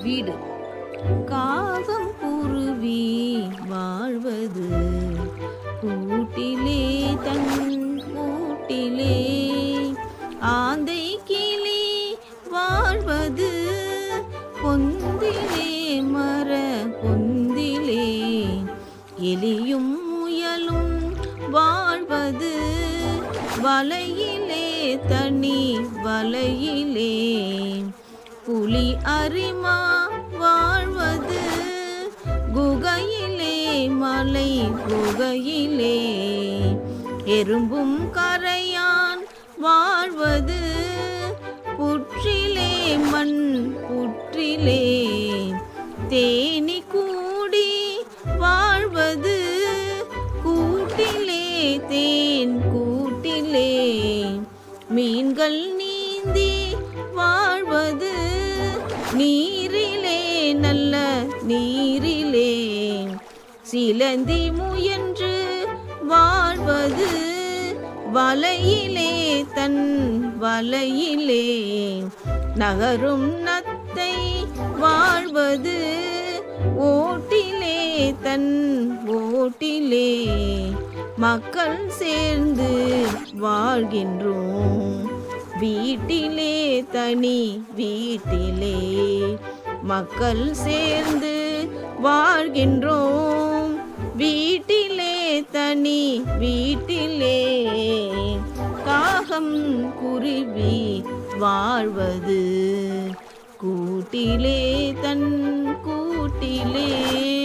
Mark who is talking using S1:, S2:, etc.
S1: வீடு. காகம் குருவி வாழ்வது கூட்டிலே தன் கூட்டிலே. ஆந்தை கிளி வாழ்வது பொந்திலே மர பொந்திலே. எலியும் முயலும் வாழ்வது வலையிலே தனி வலையிலே. புலி அரிமா வாழ்வது குகையிலே மலை குகையிலே. எறும்பும் கரையான் வாழ்வது புற்றிலே மண் புற்றிலே. தேனி கூடி வாழ்வது கூட்டிலே தேன் கூட்டிலே. மீன்கள் நீந்தி வாழ்வது நீரிலே நல்ல நீரிலே. சிலந்தி முயன்று வாழ்வது வலையிலே தன் வலையிலே. நகரும் நத்தை வாழ்வது ஓட்டிலே தன் ஓட்டிலே. மக்கள் சேர்ந்து வாழ்கின்றோம் வீட்டிலே தனி வீட்டிலே. மக்கள் சேர்ந்து வாழ்கின்றோம் வீட்டிலே தனி வீட்டிலே. காகம் குருவி வாழ்வது கூட்டிலே தன் கூட்டிலே.